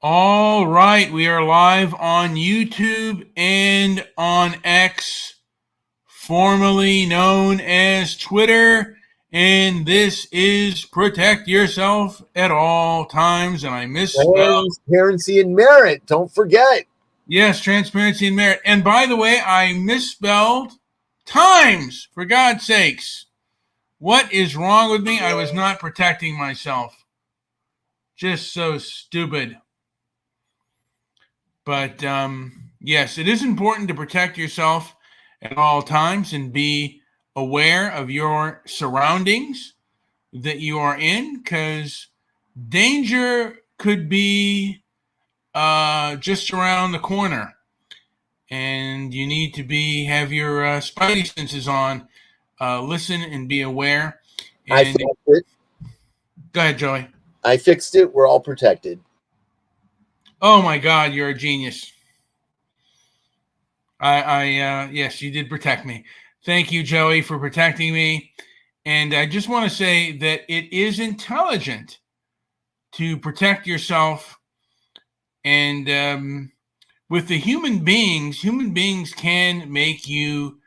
All right, we are live on YouTube and on X, formerly known as Twitter, and this is Protect Yourself at All Times, and I misspelled. Transparency and merit. Don't forget. Yes, transparency and merit. And by the way, I misspelled times, for God's sakes. What is wrong with me? I was not protecting myself. Just so stupid. But yes, it is important to protect yourself at all times and be aware of your surroundings that you are in, because danger could be just around the corner, and you need to have your spidey senses on, listen and be aware. And I fixed it. Go ahead, Joey. I fixed it. We're all protected. Oh my God, you're a genius. Yes, you did protect me. Thank you, Joey, for protecting me. And I just want to say that it is intelligent to protect yourself. And with the human beings can make you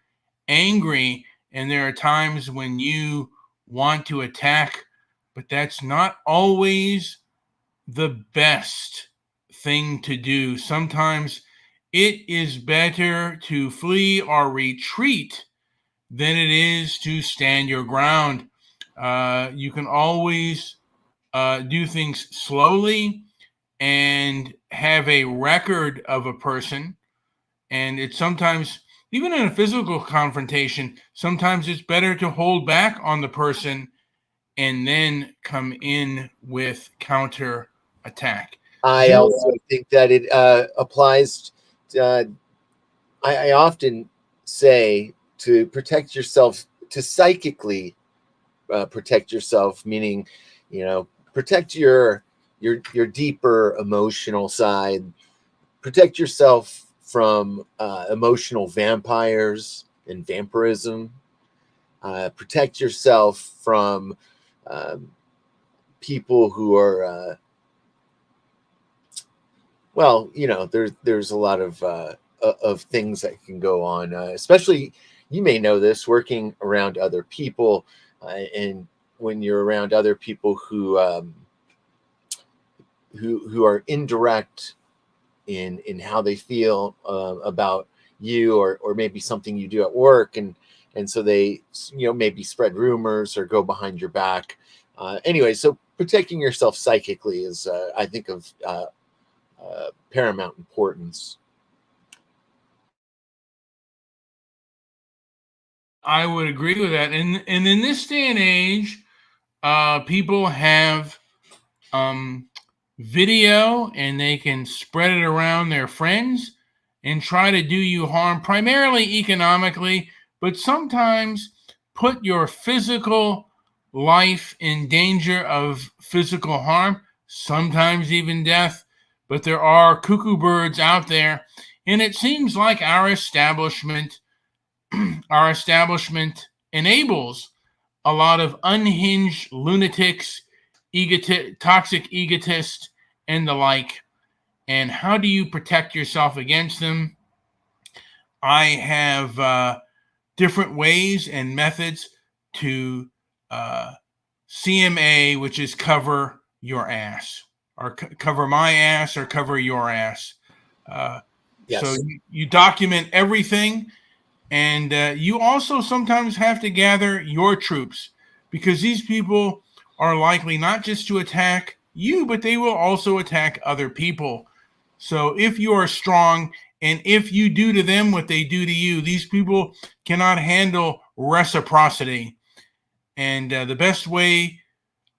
angry. And there are times when you want to attack, but that's not always the best thing to do. Sometimes it is better to flee or retreat than it is to stand your ground. You can always do things slowly and have a record of a person. And it's sometimes, even in a physical confrontation, sometimes it's better to hold back on the person and then come in with counter attack. I also think that it applies. I often say to protect yourself, to psychically protect yourself, meaning, protect your deeper emotional side. Protect yourself from emotional vampires and vampirism. Protect yourself from people who are there's a lot of things that can go on, especially, you may know this, working around other people, and when you're around other people who are indirect in how they feel about you, or maybe something you do at work, and so they maybe spread rumors or go behind your back. Anyway, so protecting yourself psychically is I think of paramount importance. I would agree with that. And in this day and age, people have video, and they can spread it around their friends and try to do you harm, primarily economically, but sometimes put your physical life in danger of physical harm, sometimes even death. But there are cuckoo birds out there, and it seems like our establishment enables a lot of unhinged lunatics, toxic egotists, and the like. And how do you protect yourself against them? I have different ways and methods to CMA, which is cover your ass, or cover my ass, or cover your ass. Yes. So you document everything. And you also sometimes have to gather your troops, because these people are likely not just to attack you, but they will also attack other people. So if you are strong, and if you do to them what they do to you, these people cannot handle reciprocity. And the best way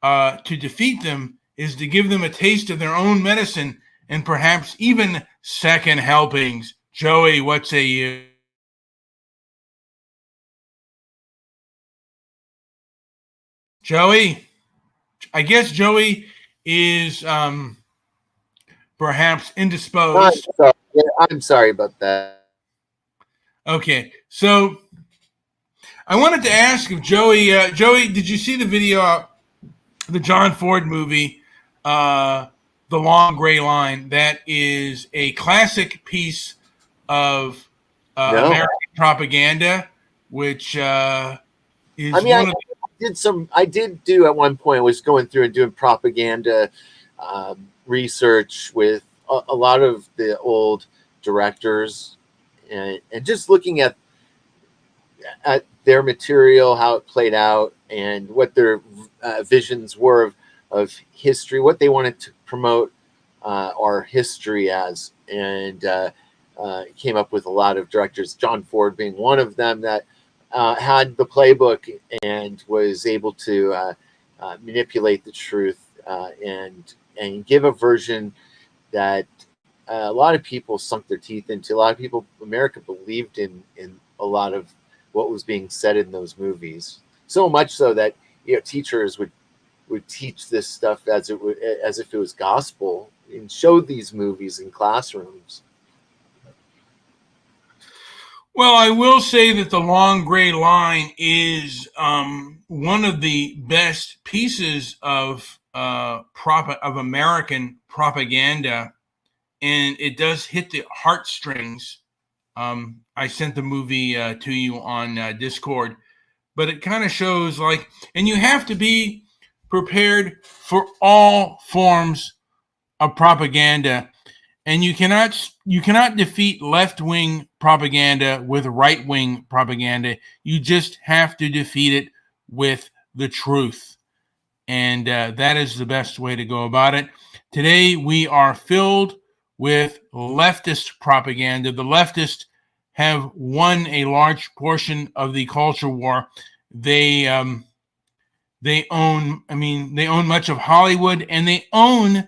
to defeat them is to give them a taste of their own medicine, and perhaps even second helpings. Joey, what say you? Joey, I guess Joey is perhaps indisposed. I'm sorry about that. Okay, so I wanted to ask if Joey, did you see the video, the John Ford movie, The Long Gray Line. That is a classic piece of No, American propaganda, which I is mean, one of I did do at one point, I was going through and doing propaganda research with a lot of the old directors, and just looking at their material, how it played out, and what their visions were of history, what they wanted to promote our history as, and came up with a lot of directors, John Ford being one of them, that had the playbook and was able to manipulate the truth and give a version that a lot of people sunk their teeth into. A lot of people, America, believed in a lot of what was being said in those movies. So much so that teachers would teach this stuff as if it was gospel and show these movies in classrooms. Well, I will say that the Long Gray Line is one of the best pieces of of American propaganda, and it does hit the heartstrings. I sent the movie to you on Discord, but it kind of shows like, and you have to be prepared for all forms of propaganda, and you cannot defeat left-wing propaganda with right-wing propaganda. You just have to defeat it with the truth, and that is the best way to go about it. Today we are filled with leftist propaganda. The leftists have won a large portion of the culture war. They own, I mean, they own much of Hollywood, and they own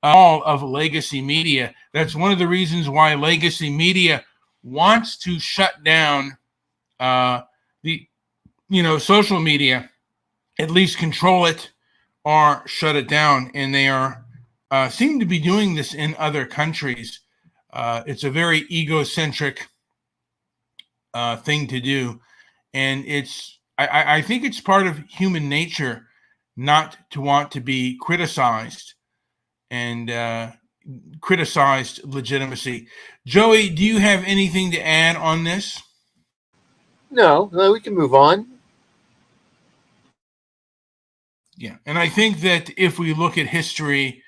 all of legacy media. That's one of the reasons why legacy media wants to shut down the social media, at least control it or shut it down. And they are seem to be doing this in other countries. It's a very egocentric thing to do, and I think it's part of human nature not to want to be criticized and criticized legitimacy. Joey, do you have anything to add on this? No, no, we can move on. Yeah, and I think that if we look at history,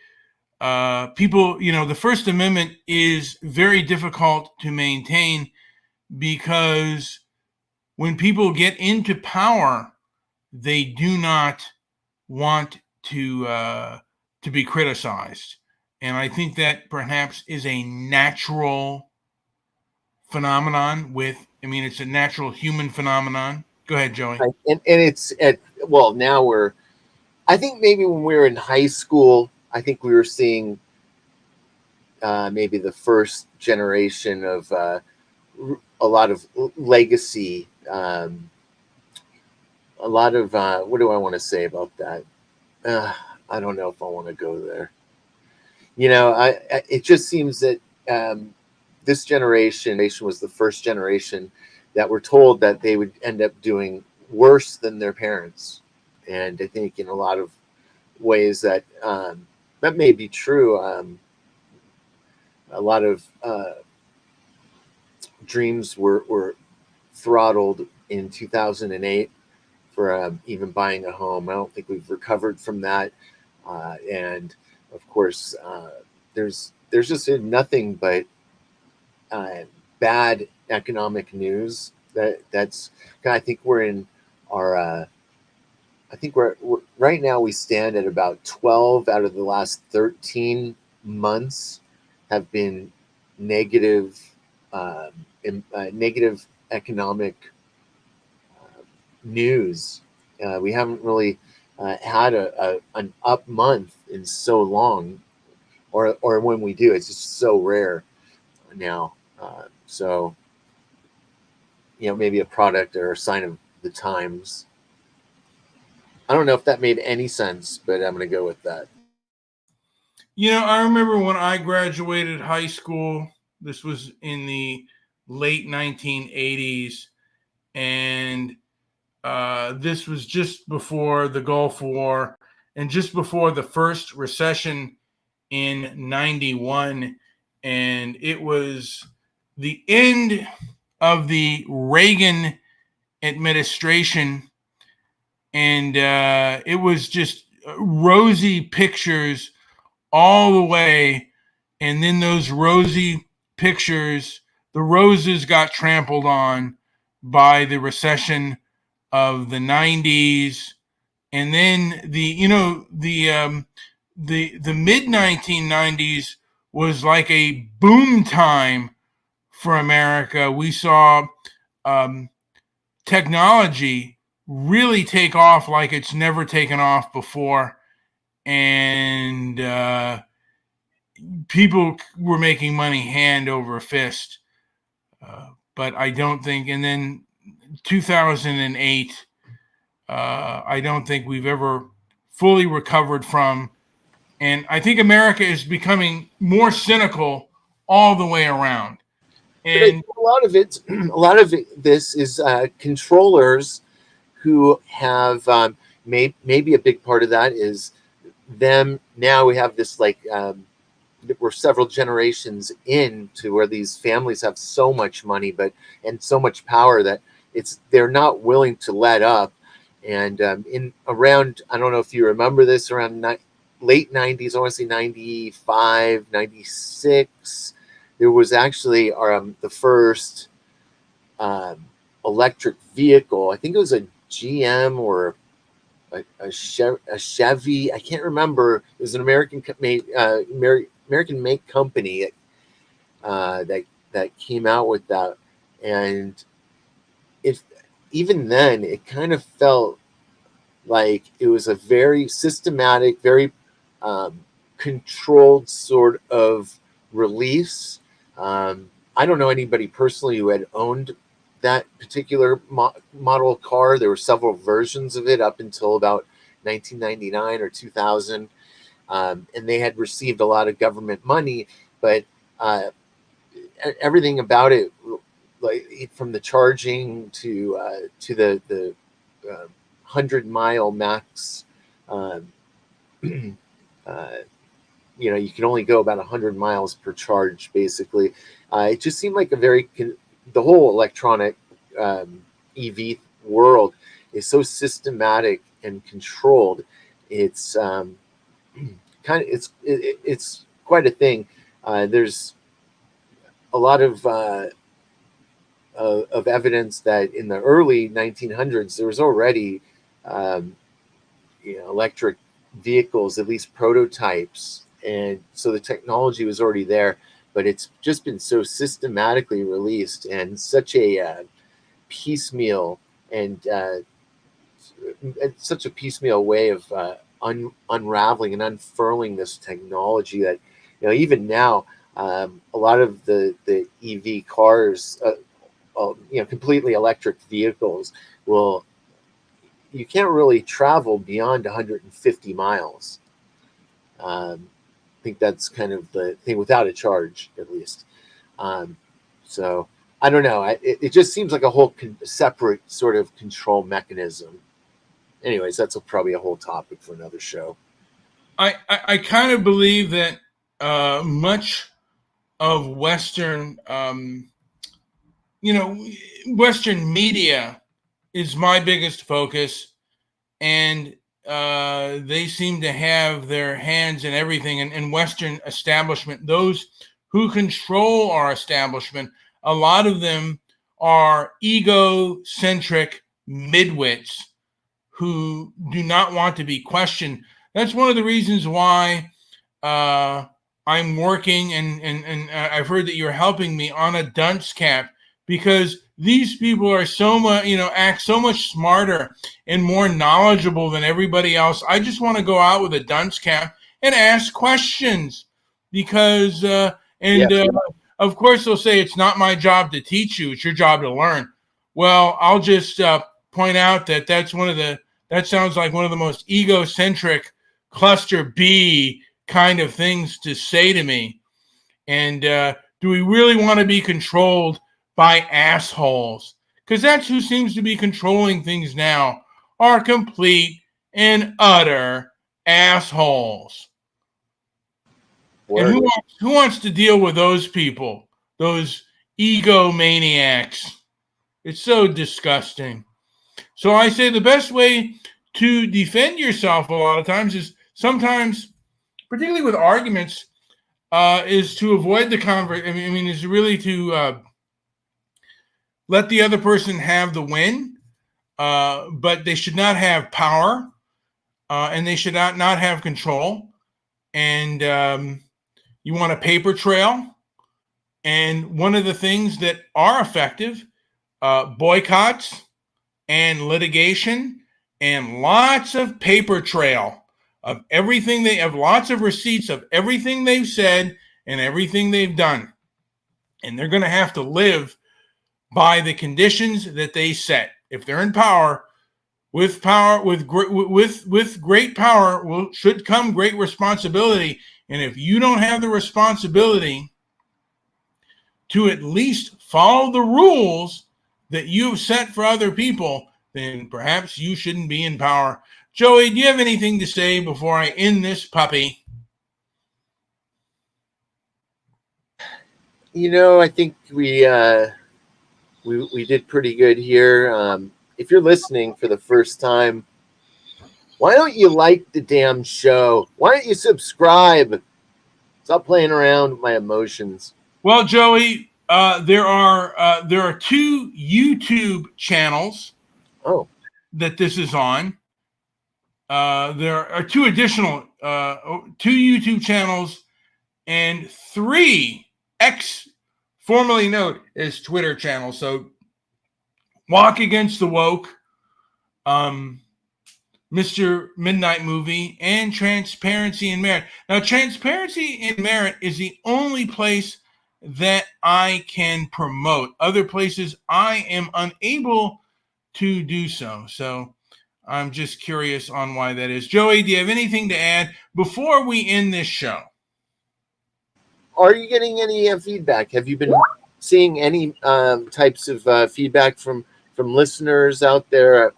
people, the First Amendment is very difficult to maintain because when people get into power, they do not want to be criticized, and I think that perhaps is a natural phenomenon. It's a natural human phenomenon. Go ahead, Joey. Right. And it's at well now we're I think maybe when we were in high school, I think we were seeing maybe the first generation of a lot of legacy. A lot of what do I want to say about that? Uh, I don't know if I want to go there. It just seems that um, this generation was the first generation that were told that they would end up doing worse than their parents, and I think in a lot of ways that may be true. A lot of dreams were throttled in 2008 for even buying a home. I don't think we've recovered from that, and of course, there's just nothing but uh, bad economic news. That's I think we're in our. I think we're right now we stand at about 12 out of the last 13 months have been negative, negative economic news. We haven't really had an up month in so long, or when we do, it's just so rare now. So maybe a product or a sign of the times. I don't know if that made any sense, but I'm going to go with that. I remember when I graduated high school, this was in the late 1980s, and this was just before the Gulf War and just before the first recession in 91, and it was the end of the Reagan administration, and it was just rosy pictures all the way. And then those rosy pictures, the roses got trampled on by the recession of the 90s. And then the mid 1990s was like a boom time for America. We saw um, technology really take off like it's never taken off before, and people were making money hand over fist. But I don't think, and then 2008, I don't think we've ever fully recovered from. And I think America is becoming more cynical all the way around. But I And think a lot of it, this is controllers who have maybe a big part of that is them. Now we have this like we're several generations into where these families have so much money, and so much power that they're not willing to let up. And in around, I don't know if you remember this, around late 90s, I want to say 95, 96, there was actually the first electric vehicle. I think it was a GM or a Chevy. I can't remember. It was an American make company that came out with that, and if even then it kind of felt like it was a very systematic, very controlled sort of release. I don't know anybody personally who had owned that particular model car. There were several versions of it up until about 1999 or 2000, and they had received a lot of government money, but everything about it, like from the charging to the 100-mile max. You can only go about 100 miles per charge, basically. It just seemed like the whole electronic EV world is so systematic and controlled. It's it's quite a thing. There's a lot of evidence that in the early 1900s there was already electric vehicles, at least prototypes, and so the technology was already there, but it's just been so systematically released and such a piecemeal and such a piecemeal way of unraveling and unfurling this technology that even now a lot of the EV cars, completely electric vehicles you can't really travel beyond 150 miles. I think that's kind of the thing without a charge, at least. So I don't know. It just seems like a whole separate sort of control mechanism. Anyways, that's probably a whole topic for another show. I kind of believe that much of Western, Western media is my biggest focus, and they seem to have their hands in everything. And Western establishment, those who control our establishment, a lot of them are egocentric midwits who do not want to be questioned. That's one of the reasons why I'm working, and I've heard that you're helping me on a dunce cap, because these people are so much, act so much smarter and more knowledgeable than everybody else. I just want to go out with a dunce cap and ask questions, because of course they'll say it's not my job to teach you; it's your job to learn. Well, I'll just point out that that sounds like one of the most egocentric cluster B kind of things to say to me. And do we really want to be controlled by assholes? Because that's who seems to be controlling things now, are complete and utter assholes. And Word. who wants to deal with those people, those egomaniacs? It's so disgusting. So I say the best way to defend yourself a lot of times is sometimes, particularly with arguments, is to avoid the conversation. I mean, is really to let the other person have the win, but they should not have power, and they should not have control. And you want a paper trail. And one of the things that are effective, boycotts and litigation and lots of paper trail of everything they have, lots of receipts of everything they've said and everything they've done. And they're going to have to live by the conditions that they set. If they're in power, with great power should come great responsibility. And if you don't have the responsibility to at least follow the rules that you've set for other people, then perhaps you shouldn't be in power. Joey, do you have anything to say before I end this puppy? I think we did pretty good here. If you're listening for the first time, why don't you like the damn show? Why don't you subscribe? Stop playing around with my emotions. Well, Joey, there are two YouTube channels. Oh, that this is on. There are two additional two YouTube channels and 3 formerly known as Twitter channels. So, Walk Against the Woke, Mr. Midnight Movie, and Transparency and Merit. Now, Transparency and Merit is the only place that I can promote. Other places I am unable to do so. So I'm just curious on why that is. Joey, do you have anything to add before we end this show? Are you getting any feedback? Have you been seeing any types of feedback from listeners out there?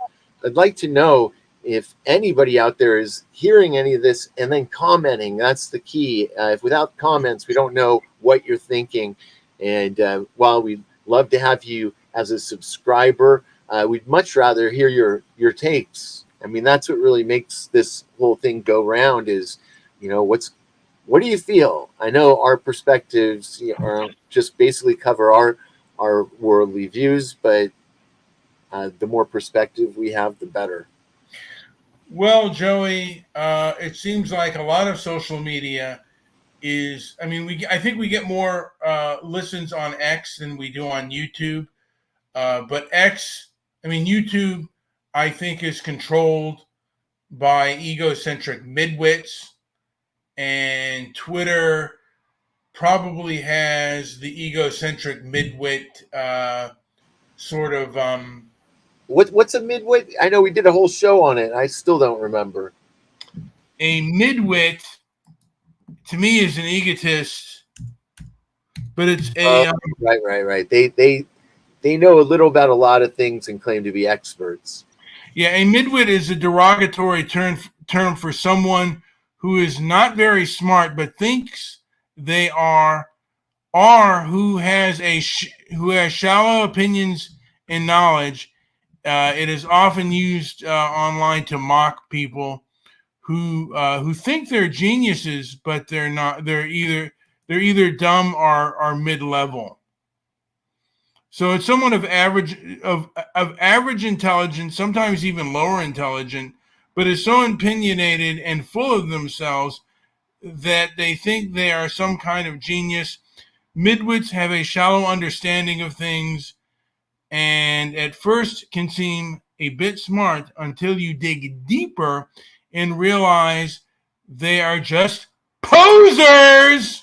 I'd like to know if anybody out there is hearing any of this and then commenting. That's the key. If without comments, we don't know what you're thinking. And while we'd love to have you as a subscriber, we'd much rather hear your takes. I mean, that's what really makes this whole thing go round is, what do you feel? I know our perspectives are just basically cover our worldly views, but the more perspective we have, the better. Well, Joey, it seems like a lot of social media is, I think we get more listens on X than we do on YouTube. But YouTube, I think, is controlled by egocentric midwits, and Twitter probably has the egocentric midwit sort of. What's a midwit? I know we did a whole show on it. I still don't remember. A midwit, to me, is an egotist, but it's a right. They know a little about a lot of things and claim to be experts. Yeah, a midwit is a derogatory term for someone who is not very smart but thinks they are, or who has shallow opinions and knowledge. It is often used online to mock people who think they're geniuses, but they're not. They're either dumb or mid-level. So it's someone of average intelligence, sometimes even lower intelligent, but is so opinionated and full of themselves that they think they are some kind of genius. Midwits have a shallow understanding of things and at first can seem a bit smart until you dig deeper and realize they are just posers.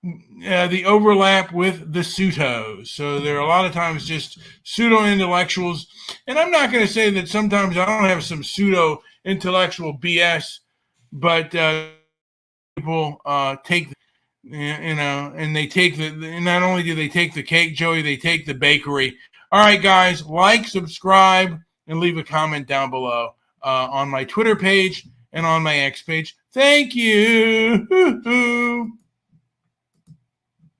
The overlap with the pseudos. So there are a lot of times just pseudo intellectuals. And I'm not going to say that sometimes I don't have some pseudo intellectual BS, but people take, and they take not only do they take the cake, Joey, they take the bakery. All right, guys, like, subscribe, and leave a comment down below on my Twitter page and on my X page. Thank you.